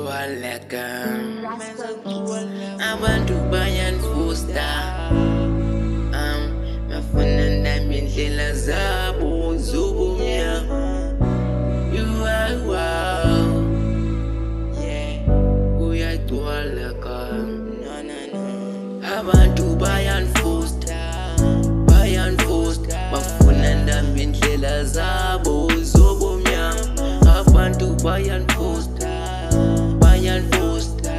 Uyagcwaleka abantu bayanfusta bafuna nami indlela zabo zobumnyama. Uyagcwaleka abantu bayanfusta bafuna nami indlela zabo zobumnyama. Abantu bayanfusta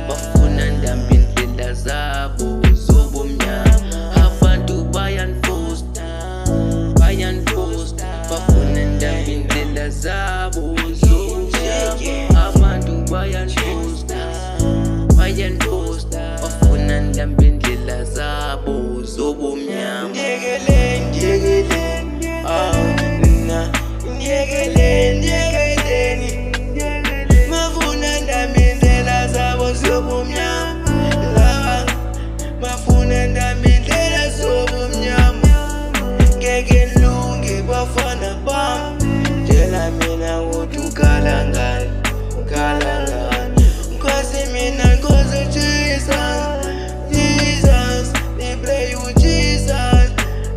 bafuna nami indlela zabo zobumnyama. Abantu bayanfusta bafuna nami indlela zabo zobumnyama. Abantu bayanfusta bafuna nami indlela zabo zobumnyama. Ndiyekeleni bafuna nami indlela zabo zobumnyama. Bafuna nami indlela zobumnyama. Ngeke ngilunge bafana bami, tshela mina ukuthi ukhala ngani. Nkosi mina Nkosi Jesus, they pray you Jesus.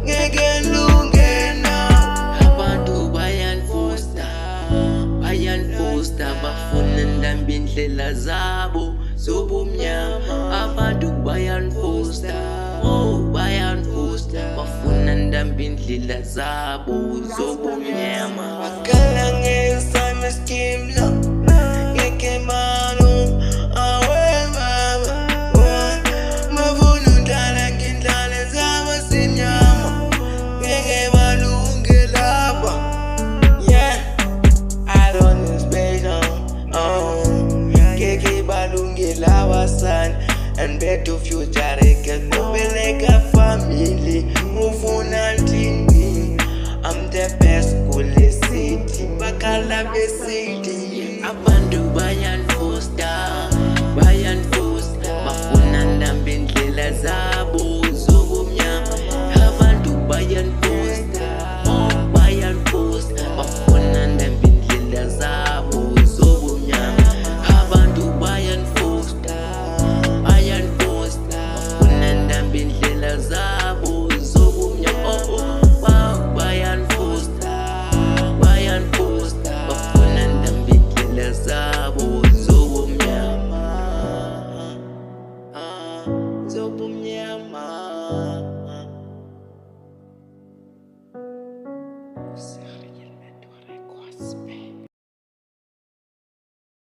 Ngeke ngilunge na. Abantu bayanfusta bafuna nami indlela zabo zobumnyama. Abantu bayanfusta bafuna nami indlela zabo zobumnyama. Bakhala ngesami scheme ngeke malum awe mama. Bafuna undlala ngindlale zabo simnyama. Ngeke balunge lapha. I don't expect ngeke balunge laba son. And back to future reka nobeleka family ufuna thini. I'm the best kule city bakhala besidi.